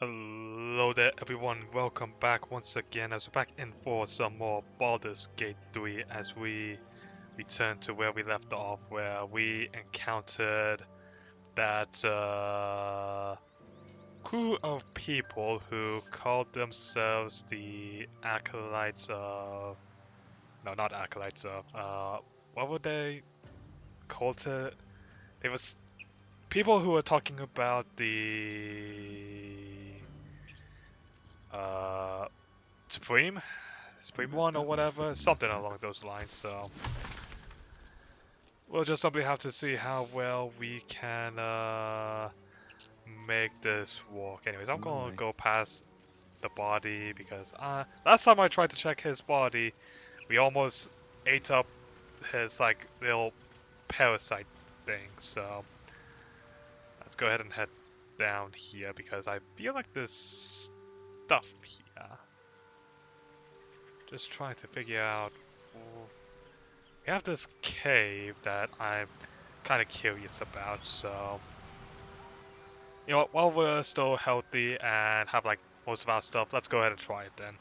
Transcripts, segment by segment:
Hello there everyone, welcome back once again as we're back in for some more Baldur's Gate 3 as we return to where we left off, where we encountered that crew of people who called themselves the Acolytes of... No, not Acolytes of... what were they called? It was people who were talking about the... Supreme one or whatever, something along those lines, so we'll just simply have to see how well we can make this work. Anyways, I'm gonna go past the body because last time I tried to check his body, we almost ate up his like little parasite thing, so let's go ahead and head down here because I feel like there's stuff here. Just trying to figure out. We have this cave that I'm kind of curious about, so you know what, while we're still healthy and have like most of our stuff, let's go ahead and try it then.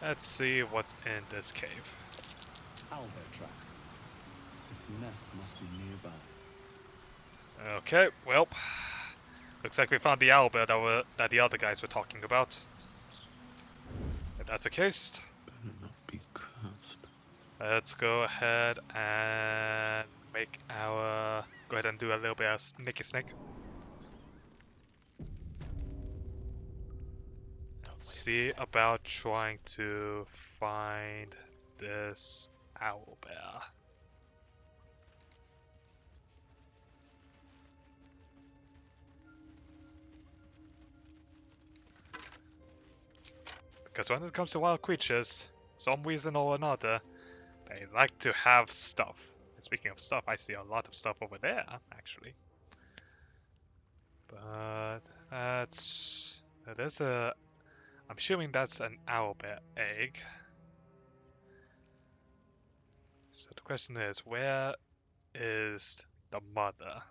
Let's see what's in this cave. Owlbear tracks. Its nest must be nearby. Okay, well, looks like we found the owlbear that the other guys were talking about. If that's the case, Better not be cursed. let's go ahead and make our... Go ahead and do a little bit of sneaky snake. See about trying to find this owlbear. Because when it comes to wild creatures, some reason or another, they like to have stuff. And speaking of stuff, I see a lot of stuff over there, actually. But that's... There's a... I'm assuming that's an owlbear egg. So the question is, where is the mother?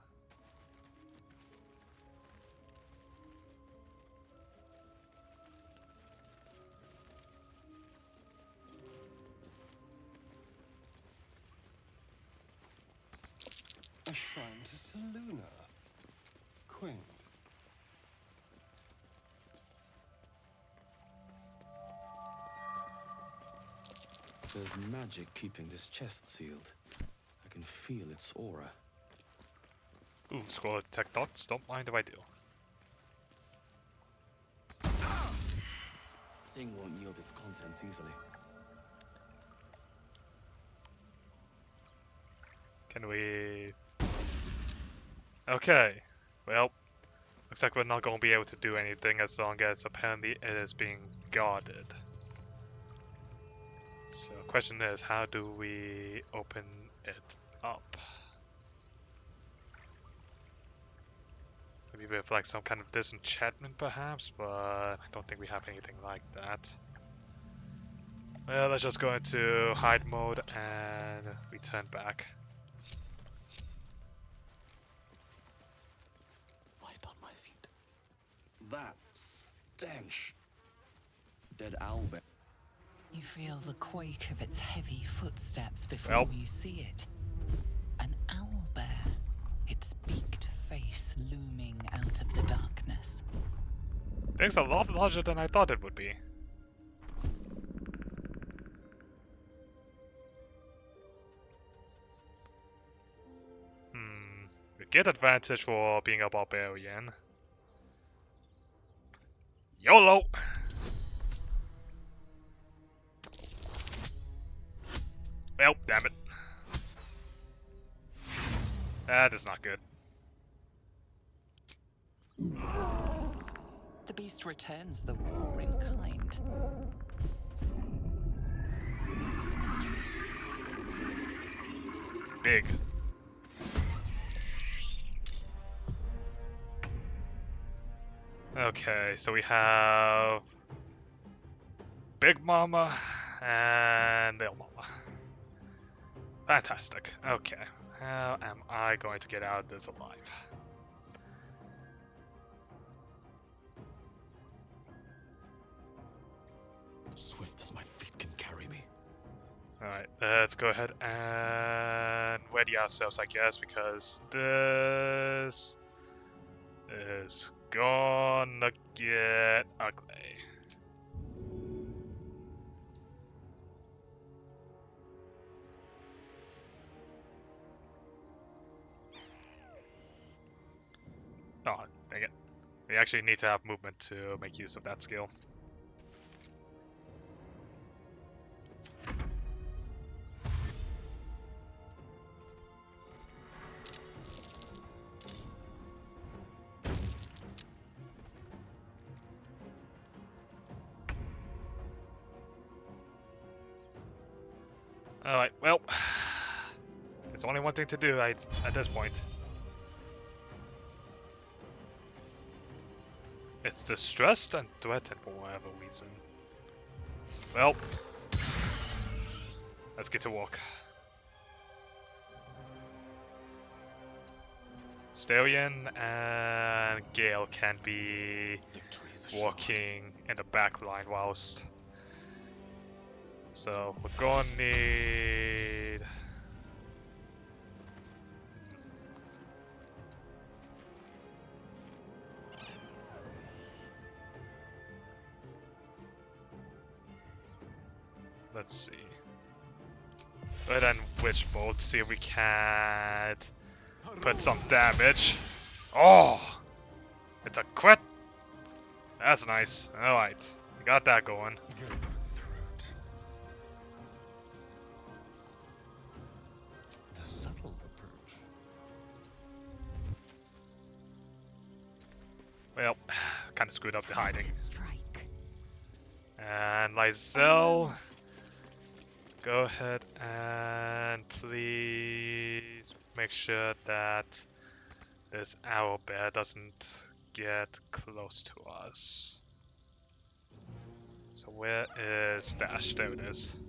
A shrine to Seluna. Quaint. There's magic keeping this chest sealed. I can feel its aura. Ooh, scroll detect dots. Don't mind if I do. This thing won't yield its contents easily. Can we... Okay. Well, looks like we're not going to be able to do anything as long as apparently it is being guarded. So the question is, how do we open it up? Maybe with like some kind of disenchantment perhaps, but I don't think we have anything like that. Well, let's just go into hide mode and return back. Light on my feet. That stench. Dead owlbear. You feel the quake of its heavy footsteps before you see it. An owlbear, its beaked face looming out of the darkness. Things a lot larger than I thought it would be. We get advantage for being a barbarian. YOLO! Well, damn it. That is not good. The beast returns the roar in kind. Big. Okay, so we have Big Mama and Little Mama. Fantastic. Okay. How am I going to get out of this alive? Swift as my feet can carry me. Alright, let's go ahead and ready ourselves, I guess, because this is gonna get ugly. Oh, dang it. We actually need to have movement to make use of that skill. Alright, well, there's only one thing to do at this point. It's distressed and threatened for whatever reason. Well, let's get to work. Stellian and Gale can be walking in the back line whilst. So we're gonna need. Let's see. Go ahead and Witch Bolt, see if we can put some damage. Oh! It's a crit! That's nice. Alright. We got that going. Go for the throat. The subtle approach. Well, kind of screwed up the hiding. Strike. And Lysel, go ahead and please make sure that this Owlbear doesn't get close to us. So where is Dash? There it is.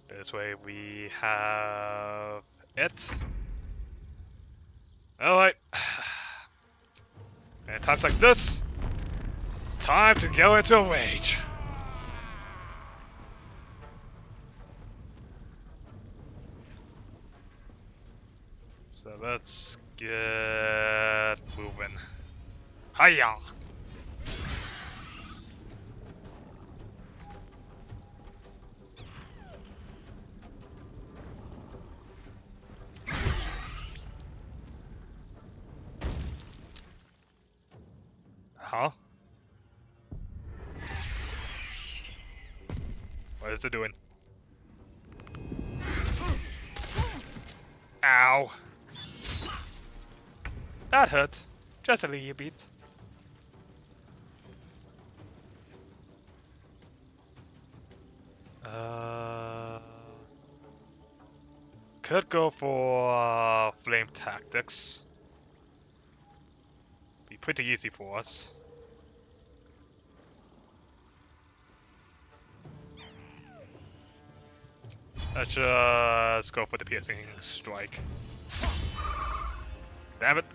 This way we have it. Alright. And at times like this, time to go into a rage. So let's get moving. Hiya! Huh? What is it doing? Ow! That hurt. Just a little bit. Could go for flame tactics. Be pretty easy for us. Let's just go for the piercing strike. Damn it.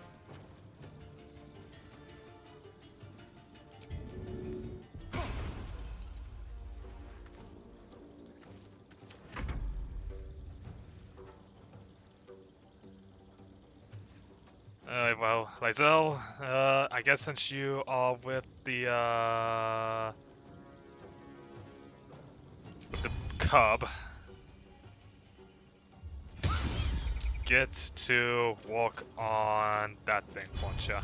Well, Lysel, I guess since you are with the cub, get to walk on that thing, won't ya?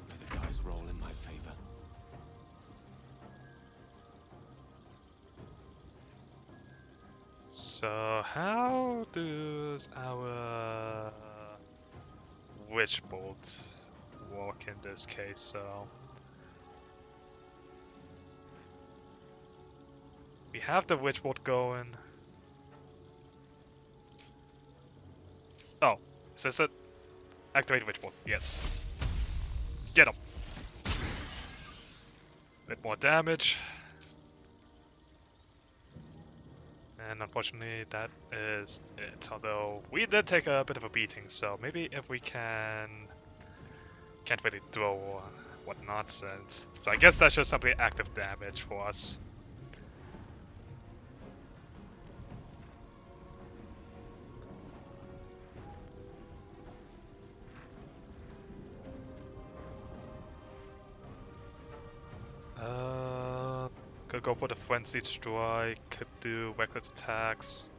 May the dice roll in my favor. So how does our Witch Bolt work in this case? So we have the Witch Bolt going. Is this it? Activate ritual. Yes. Get him. Bit more damage. And unfortunately, that is it. Although, we did take a bit of a beating, so maybe if we can... Can't really throw or whatnot, since... So I guess that's just simply active damage for us. Could go for the Frenzied Strike, could do reckless attacks.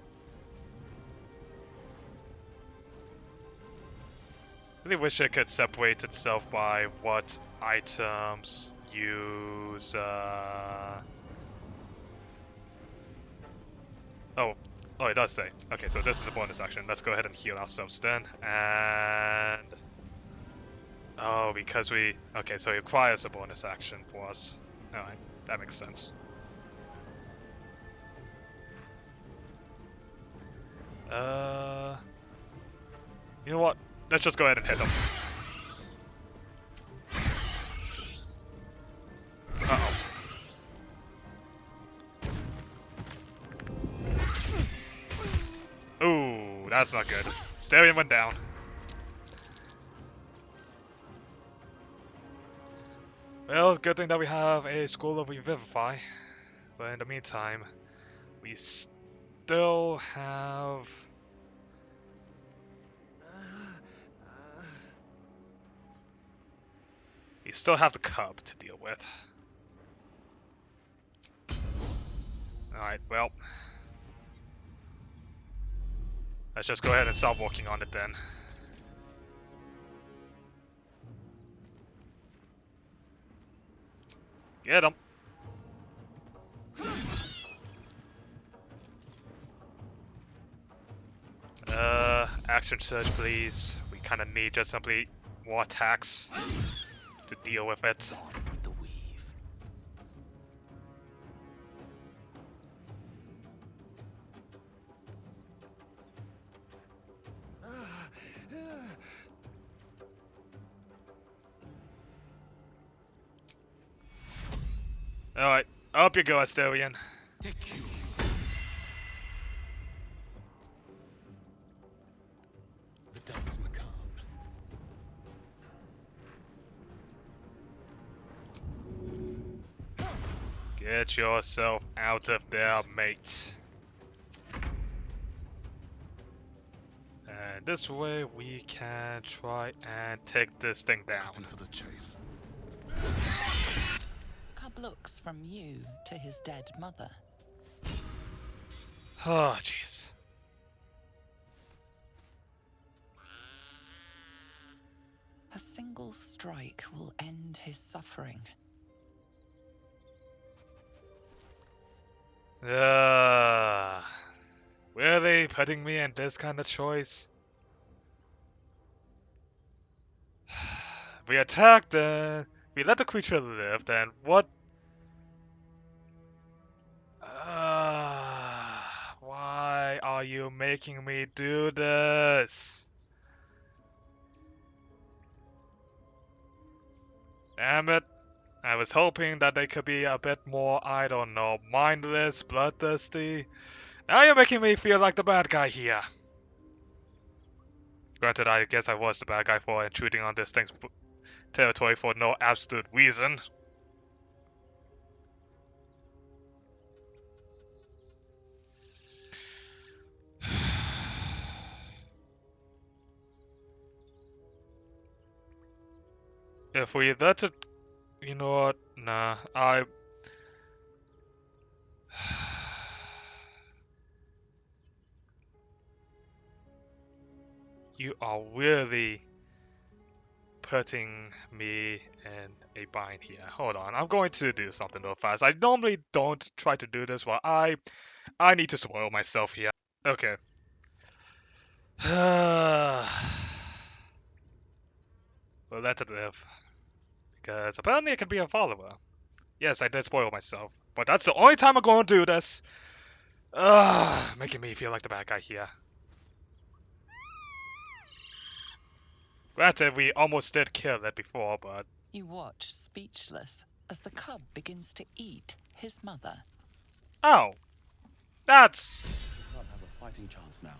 Really wish it could separate itself by what items use, Oh, it does say. Okay, so this is a bonus action. Let's go ahead and heal ourselves then. And... Oh, because we... Okay, so it requires a bonus action for us. Alright, that makes sense. You know what? Let's just go ahead and hit him. Uh-oh. Ooh, that's not good. Stellium went down. Well, it's a good thing that we have a Scroll of Revivify. But in the meantime, we still have... We still have the Cub to deal with. Alright, well... Let's just go ahead and start working on it then. Get him! Action surge please. We kinda need just simply more attacks to deal with it. The weave. Alright, up you go, Astarion. Take you. The dance macabre. Get yourself out of there, mate. And this way we can try and take this thing down. Cut into the chase. Cub looks from you to his dead mother. Oh, jeez. A single strike will end his suffering. Really putting me in this kind of choice? We attacked we let the creature live, then what? Why are you making me do this? Damn it. I was hoping that they could be a bit more, I don't know, mindless, bloodthirsty. Now you're making me feel like the bad guy here. Granted, I guess I was the bad guy for intruding on this thing's territory for no absolute reason. If we let it... You know what? Nah, You are really putting me in a bind here. Hold on, I'm going to do something real fast. I normally don't try to do this, but I need to spoil myself here. Okay. We'll let it live. Because apparently it can be a follower. Yes, I did spoil myself. But that's the only time I'm going to do this. Making me feel like the bad guy here. Granted, we almost did kill it before, but... You watch, speechless, as the cub begins to eat his mother. Oh! That's... The club has a fighting chance now.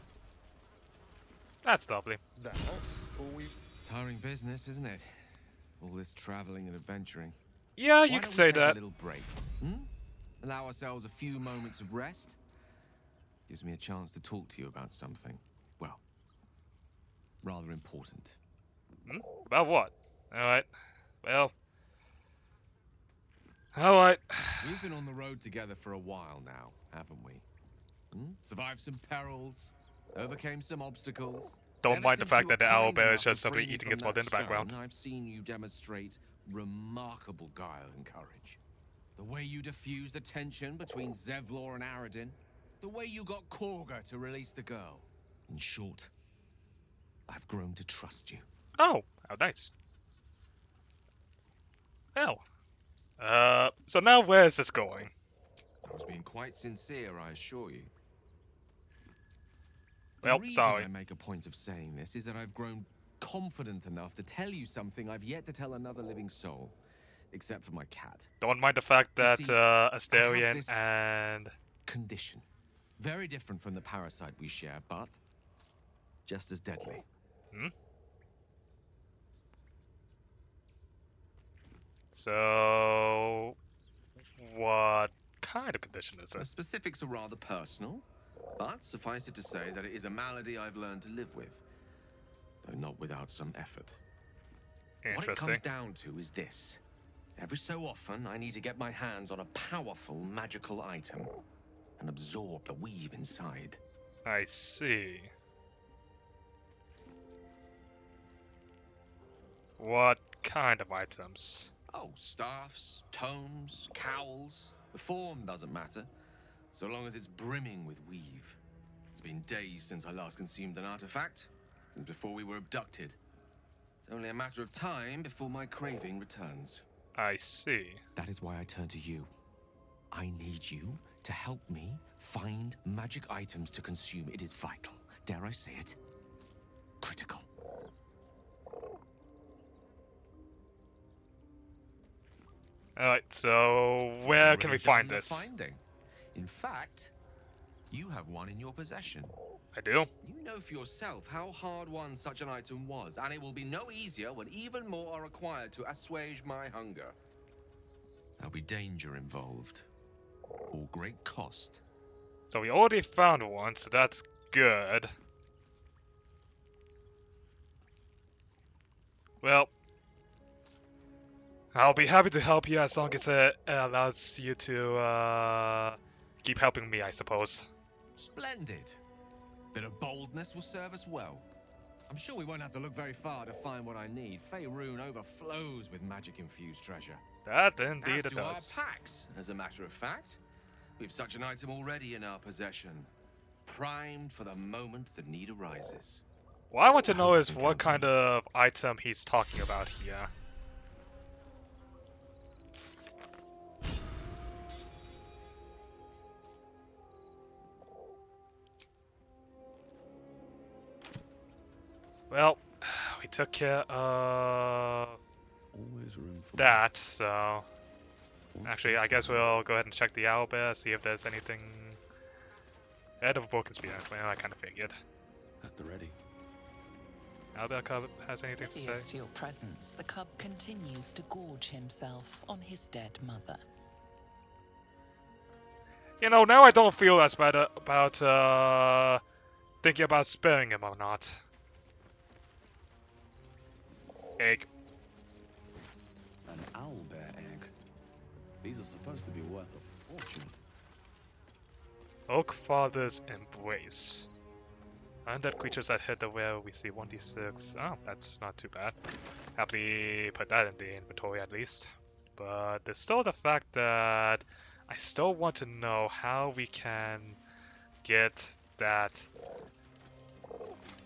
That's lovely. That, or we... Tiring business, isn't it? All this traveling and adventuring. Yeah, you Why could don't we say take that. a little break? Hmm? Allow ourselves a few moments of rest? Gives me a chance to talk to you about something, well, rather important. Hmm? About what? Alright. Well... Alright. We've been on the road together for a while now, haven't we? Hmm? Survived some perils, overcame some obstacles. Don't Ever mind the since fact you were that the kind owlbear enough is to just simply free me eating from its blood that in the background. stone, I've seen you demonstrate remarkable guile and courage. The way you diffused the tension between Zevlor and Aradin. The way you got Korga to release the girl. In short, I've grown to trust you. Oh, how nice. Well. So now where is this going? I was being quite sincere, I assure you. The Well, reason sorry. I make a point of saying this is that I've grown confident enough to tell you something I've yet to tell another living soul. Except for my cat. Don't mind the fact You that see, I have Astarion this and... condition. Very different from the parasite we share, but just as deadly. Hmm? So... What kind of condition is The it? specifics are rather personal, but suffice it to say that it is a malady I've learned to live with, though not without some effort. What it Interesting. comes down to is this. Every so often, I need to get my hands on a powerful magical item and absorb the weave inside. I see. What kind of items? Oh, staffs, tomes, cowls. The form doesn't matter, so long as it's brimming with weave. It's been days since I last consumed an artifact, since before we were abducted. It's only a matter of time before my craving returns. I see. That is why I turn to you. I need you to help me find magic items to consume. It is vital. Dare I say it? Critical. Alright, so where can we find this? Finding. In fact, you have one in your possession. I do? You know for yourself how hard-won such an item was, and it will be no easier when even more are required to assuage my hunger. There'll be danger involved, or great cost. So we already found one, so that's good. Well, I'll be happy to help you as long as it allows you to keep helping me, I suppose. Splendid. Bit of boldness will serve us well. I'm sure we won't have to look very far to find what I need. Faerun overflows with magic-infused treasure. That indeed As it do our does. packs, as a matter of fact. We've such an item already in our possession. Primed for the moment the need arises. What I want to know is what kind of item he's talking about here. Well, we took care of Always room for that, so... Actually, I guess we'll go ahead and check the owlbear, see if there's anything... Head of a broken spear. Well, I kind of figured. at the ready. Owlbear cub has anything to Oblivious say? to your presence, the cub continues to gorge himself on his dead mother. You know, now I don't feel as bad about thinking about sparing him or not. Egg. An owlbear egg. These are supposed to be worth a fortune. Oak Father's Embrace. Undead creatures that hit the well, we see 1d6. Oh, that's not too bad. Happily put that in the inventory at least. But there's still the fact that I still want to know how we can get that.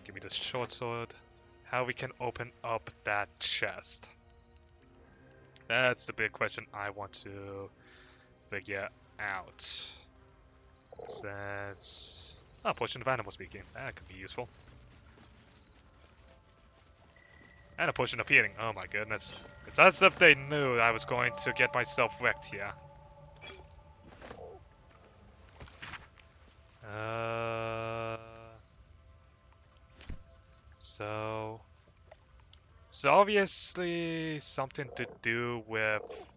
Give me this short sword. How we can open up that chest. That's the big question I want to figure out. Since... Oh, Potion of Animal Speaking. That could be useful. And a potion of healing. Oh my goodness. It's as if they knew I was going to get myself wrecked here. So it's obviously something to do with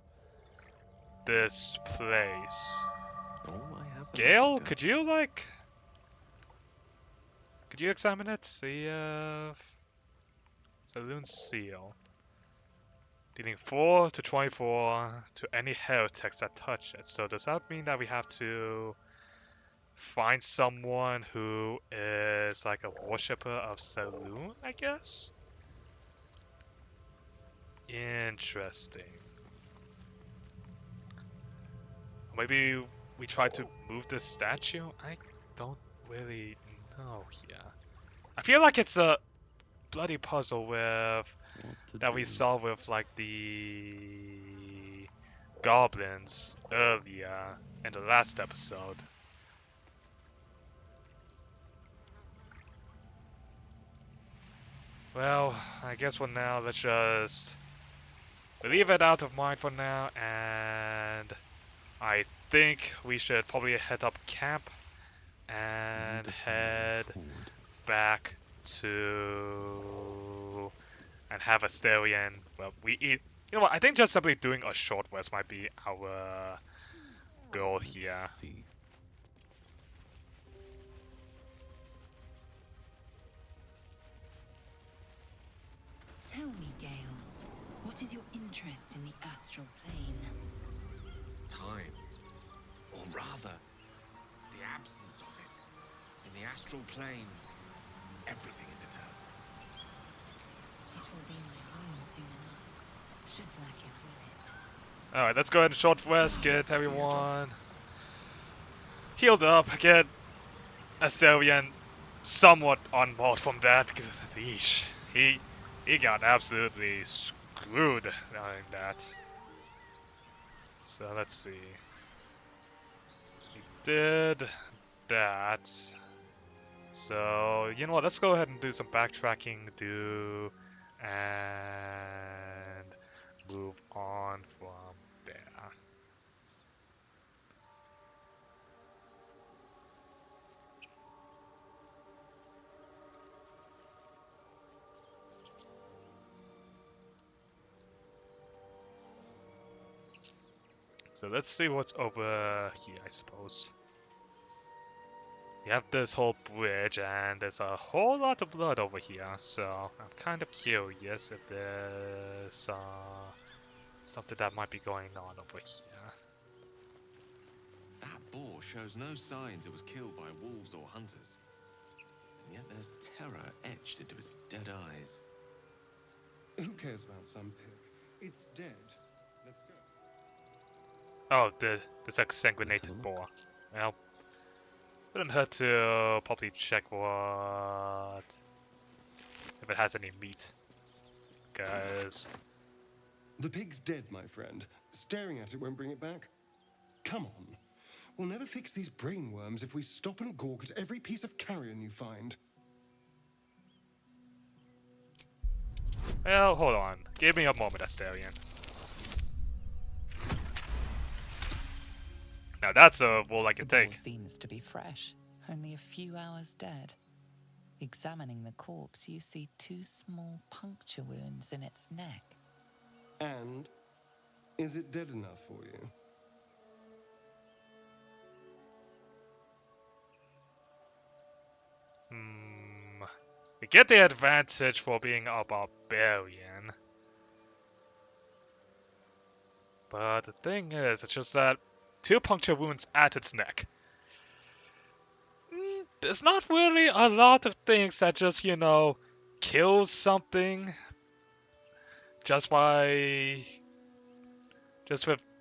this place. Oh, I have the Gale, logic, could don't I? you could you examine it? See, Saloon Seal. Dealing 4 to 24 to any heretics that touch it. So does that mean that we have to find someone who is like a worshipper of Saloon, I guess? Interesting. Maybe we try to move this statue? I don't really know here. I feel like it's a bloody puzzle with that we saw with like the goblins earlier in the last episode. Well, I guess for now, let's just leave it out of mind for now, and I think we should probably head up camp and head back to and have a Stellian. Well, we eat. You know what? I think just simply doing a short rest might be our goal here. Tell me, Gale, what is your interest in the astral plane? Time. Or rather, the absence of it. In the astral plane, everything is eternal. It will be my home soon enough, should Vlaakith will it. Alright, let's go ahead and short rest, get everyone healed up, get Astarion somewhat on board from that. Yeesh. He got absolutely screwed doing that. So let's see. He did that. So, you know what, let's go ahead and do some backtracking, and move on from there. So let's see what's over here, I suppose. You have this whole bridge, and there's a whole lot of blood over here, so I'm kind of curious if there's something that might be going on over here. That boar shows no signs it was killed by wolves or hunters. And yet there's terror etched into its dead eyes. Who cares about some pig? It's dead. Let's go. Oh, this exsanguinated boar. Well, wouldn't hurt to probably check if it has any meat. Guys. The pig's dead, my friend. Staring at it won't bring it back. Come on. We'll never fix these brain worms if we stop and gawk at every piece of carrion you find. Well, hold on. Give me a moment, Astarion. Now that's a bull I can The boar take. seems to be fresh, only a few hours dead. Examining the corpse, you see 2 small puncture wounds in its neck. And is it dead enough for you? We get the advantage for being a barbarian. But the thing is, it's just that 2 puncture wounds at its neck. There's not really a lot of things that just, you know, kills something just with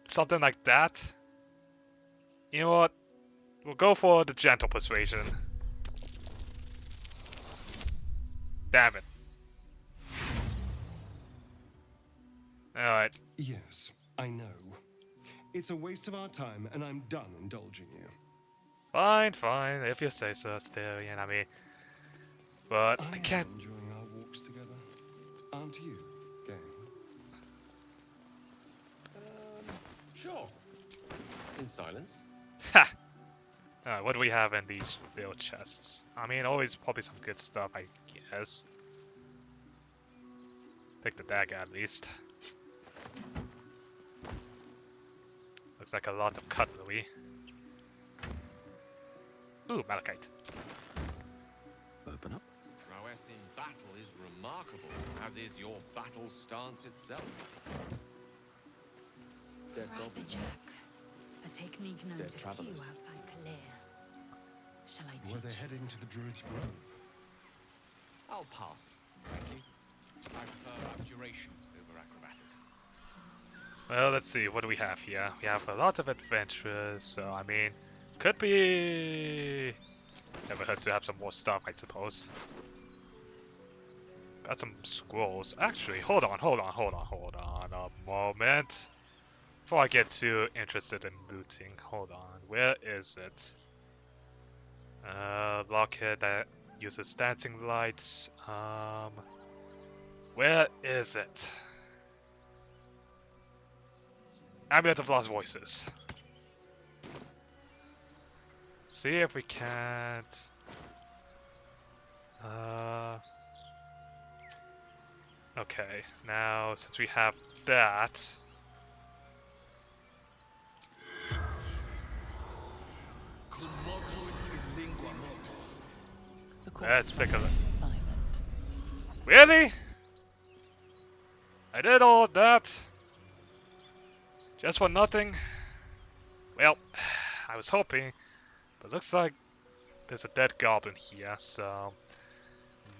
something like that. You know what? We'll go for the gentle persuasion. Damn it. Alright. Yes, I know. It's a waste of our time, and I'm done indulging you. Fine, fine, if you say so, Astarion. I mean, but I can't. Enjoying our walks together. Aren't you, gang? Sure. In silence. Ha! What do we have in these little chests? I mean, always probably some good stuff, I guess. Take the dagger at least. Looks like a lot of cutlery. Ooh, malachite. Open up. Prowess in battle is remarkable, as is your battle stance itself. Jack. A technique known They're to few travelers. outside Kalea. Shall I Were they teach? heading to the Druid's Grove? I'll pass. Thank you. I prefer abjuration over acrobatics. Well, let's see, what do we have here? We have a lot of adventurers, so I mean, could be... Never hurts to have some more stuff, I suppose. Got some scrolls. Actually, hold on a moment. Before I get too interested in looting, hold on, where is it? Lockheed that uses dancing lights. Where is it? Amulet of Lost Voices. See if we can't. Okay, now since we have that. The Let's take a look. remains silent. Really? I did all of that? Just for nothing? Well, I was hoping, but looks like there's a dead goblin here, so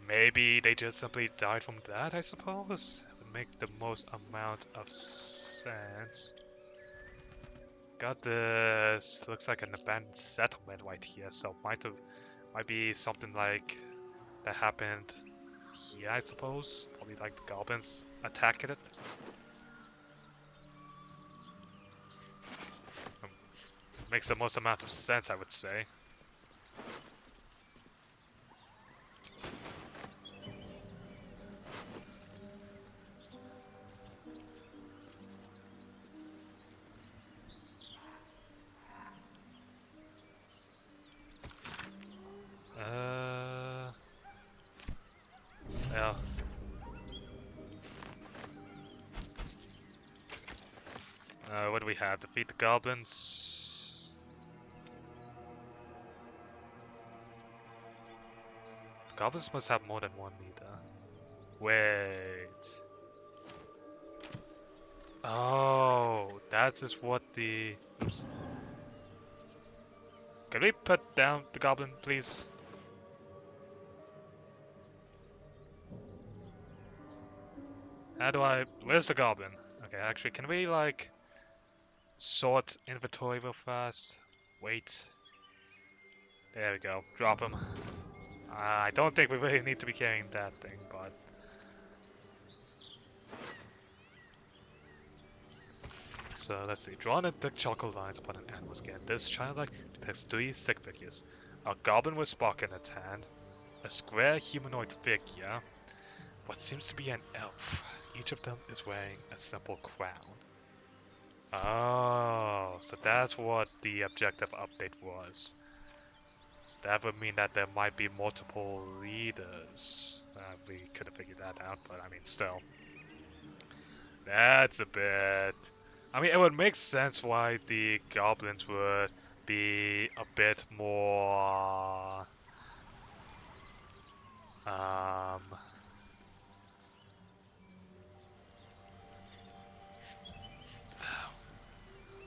maybe they just simply died from that, I suppose? It would make the most amount of sense. Got this, looks like an abandoned settlement right here, so might be something like that happened here, I suppose. Probably like the goblins attacked it. Makes the most amount of sense, I would say. Yeah. What do we have? Defeat the goblins. The goblins must have more than one leader. Wait. Oh, that is what the... Oops. Can we put down the goblin, please? How do I... Where's the goblin? Okay, actually, can we, like... sort inventory real fast? Wait. There we go. Drop him. I don't think we really need to be carrying that thing, but... So, let's see. Drawn in thick charcoal lines upon an animal skin. This childlike depicts 3 stick figures. A goblin with spark in its hand. A square humanoid figure. What seems to be an elf. Each of them is wearing a simple crown. Oh, so that's what the objective update was. So that would mean that there might be multiple leaders. We could have figured that out, but I mean, still. That's a bit... I mean, it would make sense why the goblins would be a bit more...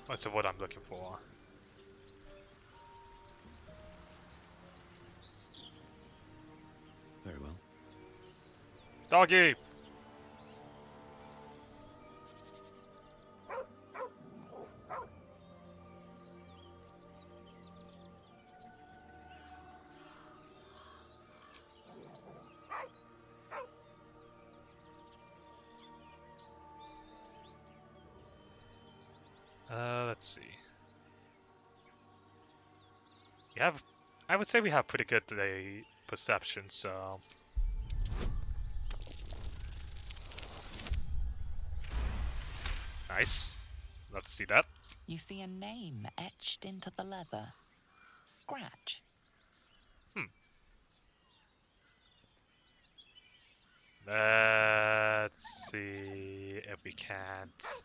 What's the word I'm looking for? Very well. Doggy! Let's see. We have, I would say we have pretty good perception, so... Nice. Love to see that. You see a name etched into the leather. Scratch. Let's see if we can't.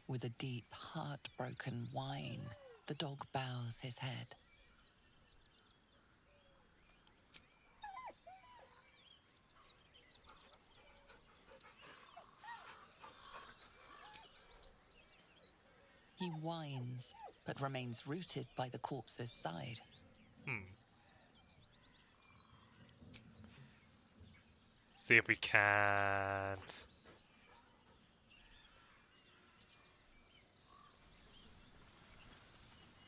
With a deep, heartbroken whine, the dog bows his head. He whines, but remains rooted by the corpse's side. See if we can't.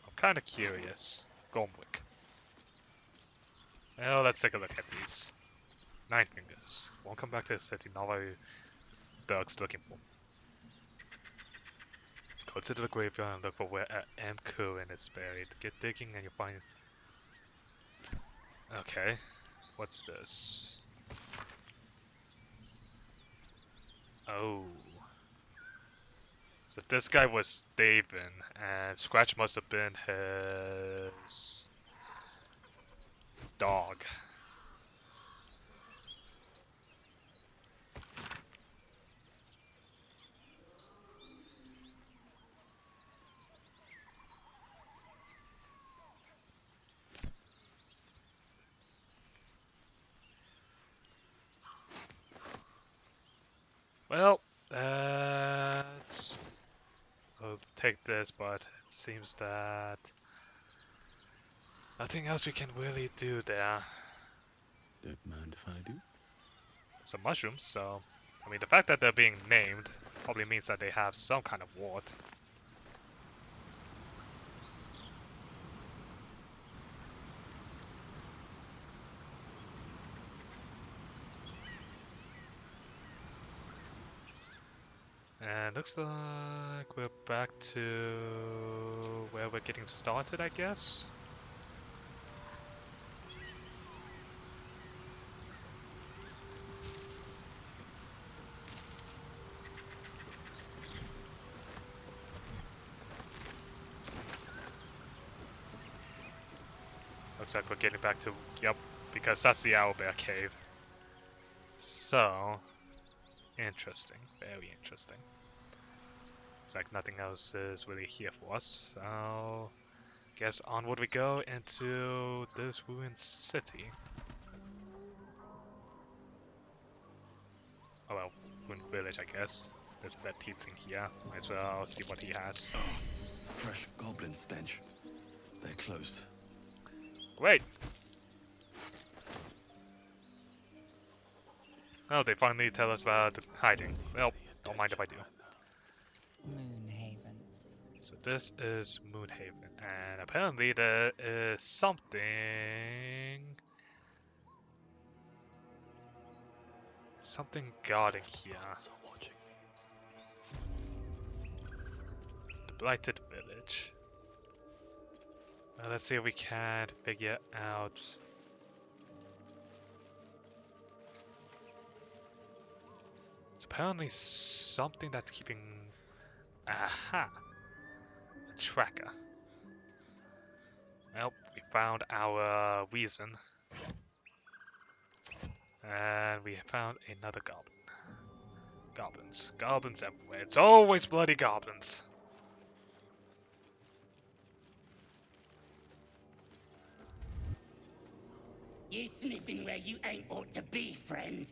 I'm kind of curious. Gormwick. Well, let's take a look at these. 9 fingers. Won't come back to the city. Not what Doug's looking for. Go to the graveyard and look for where M. Curran is buried. Get digging and you'll find. Okay. What's this? Oh. So this guy was Daven, and Scratch must have been his dog. Well, I'll take this, but it seems that nothing else we can really do there. Don't mind if I do. Some mushrooms, so I mean the fact that they're being named probably means that they have some kind of ward. And looks like we're back to where we're getting started, I guess. Looks like we're getting back to, yep, because that's the Owlbear cave. So, interesting, very interesting. Looks like nothing else is really here for us, so guess onward we go into this ruined city. Oh well, ruined village, I guess. There's that tiefling here. Might as well see what he has. Fresh goblin stench. They're close. Wait! Oh, they finally tell us about hiding. Well, don't mind if I do. Moonhaven. So this is Moonhaven, and apparently there is something guarding here. The Blighted Village. Let's see if we can figure out. It's apparently something that's keeping. Aha! A tracker. Well, we found our reason. And we found another goblin. Goblins. Goblins everywhere. It's always bloody goblins. You sniffing where you ain't ought to be, friend.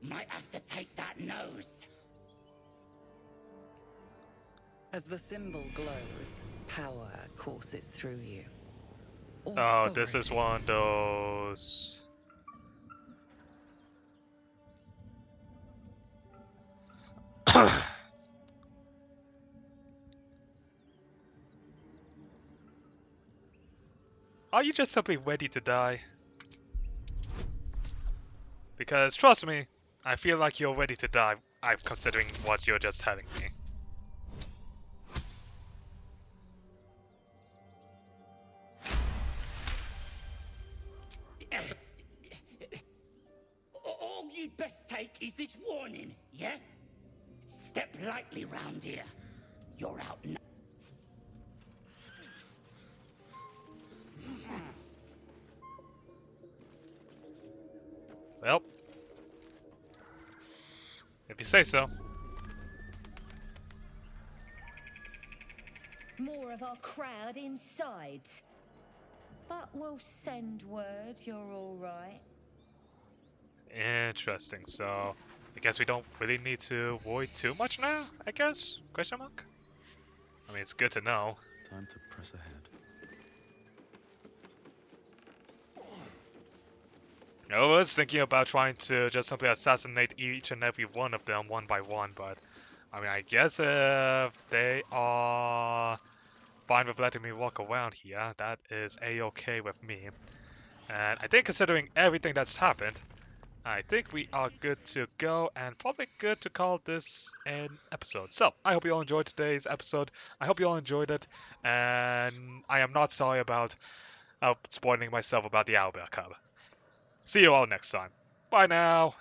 Might have to take that nose. As the symbol glows, power courses through you. Oh, this is one of those. Are you just simply ready to die? Because trust me, I feel like you're ready to die. I'm considering what you're just telling me. All you best take is this warning, yeah? Step lightly round here. You're out now. Well, if you say so. More of our crowd inside. But we'll send word you're all right. Interesting. So, I guess we don't really need to worry too much now, I guess? Question mark? I mean, it's good to know. Time to press ahead. I was thinking about trying to just simply assassinate each and every one of them one by one, but I mean, I guess if they are fine with letting me walk around here, that is a-okay with me. And I think considering everything that's happened, I think we are good to go and probably good to call this an episode. So, I hope you all enjoyed today's episode. I hope you all enjoyed it, and I am not sorry about spoiling myself about the Owlbear cub. See you all next time. Bye now.